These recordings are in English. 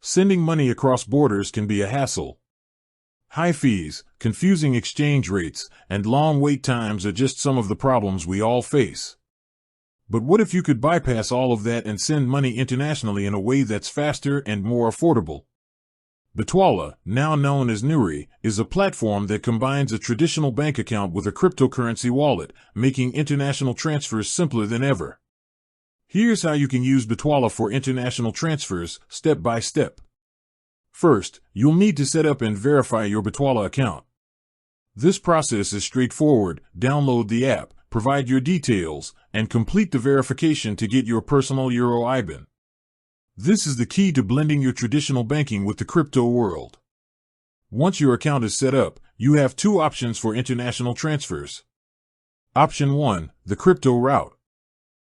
Sending money across borders can be a hassle. High fees, confusing exchange rates, and long wait times are just some of the problems we all face. But what if you could bypass all of that and send money internationally in a way that's faster and more affordable? Bitwala, now known as Nuggs, is a platform that combines a traditional bank account with a cryptocurrency wallet, making international transfers simpler than ever. Here's how you can use Bitwala for international transfers, step by step. First, you'll need to set up and verify your Bitwala account. This process is straightforward. Download the app, provide your details, and complete the verification to get your personal Euro IBAN. This is the key to blending your traditional banking with the crypto world. Once your account is set up, you have two options for international transfers. Option 1, the crypto route.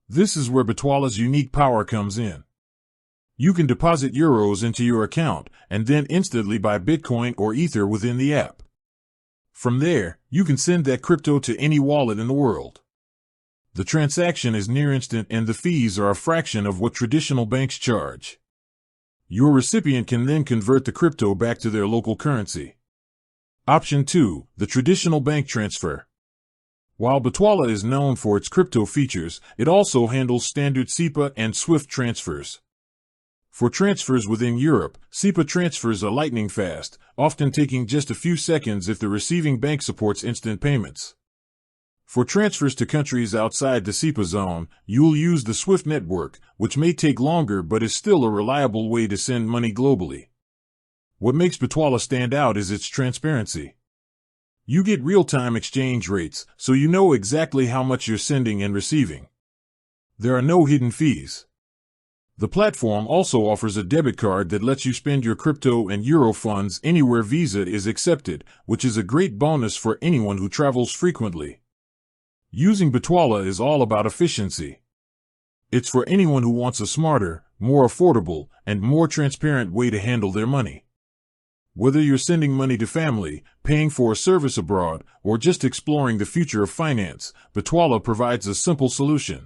This is where Bitwala's unique power comes in. You can deposit euros into your account and then instantly buy Bitcoin or Ether within the app. From there, you can send that crypto to any wallet in the world. The transaction is near instant and the fees are a fraction of what traditional banks charge. Your recipient can then convert the crypto back to their local currency. Option 2, the traditional bank transfer. While Bitwala is known for its crypto features, it also handles standard SEPA and SWIFT transfers. For transfers within Europe, SEPA transfers are lightning fast, often taking just a few seconds if the receiving bank supports instant payments. For transfers to countries outside the SEPA zone, you'll use the SWIFT network, which may take longer but is still a reliable way to send money globally. What makes Bitwala stand out is its transparency. You get real-time exchange rates, so you know exactly how much you're sending and receiving. There are no hidden fees. The platform also offers a debit card that lets you spend your crypto and euro funds anywhere Visa is accepted, which is a great bonus for anyone who travels frequently. Using Bitwala is all about efficiency. It's for anyone who wants a smarter, more affordable, and more transparent way to handle their money. Whether you're sending money to family, paying for a service abroad, or just exploring the future of finance, Bitwala provides a simple solution.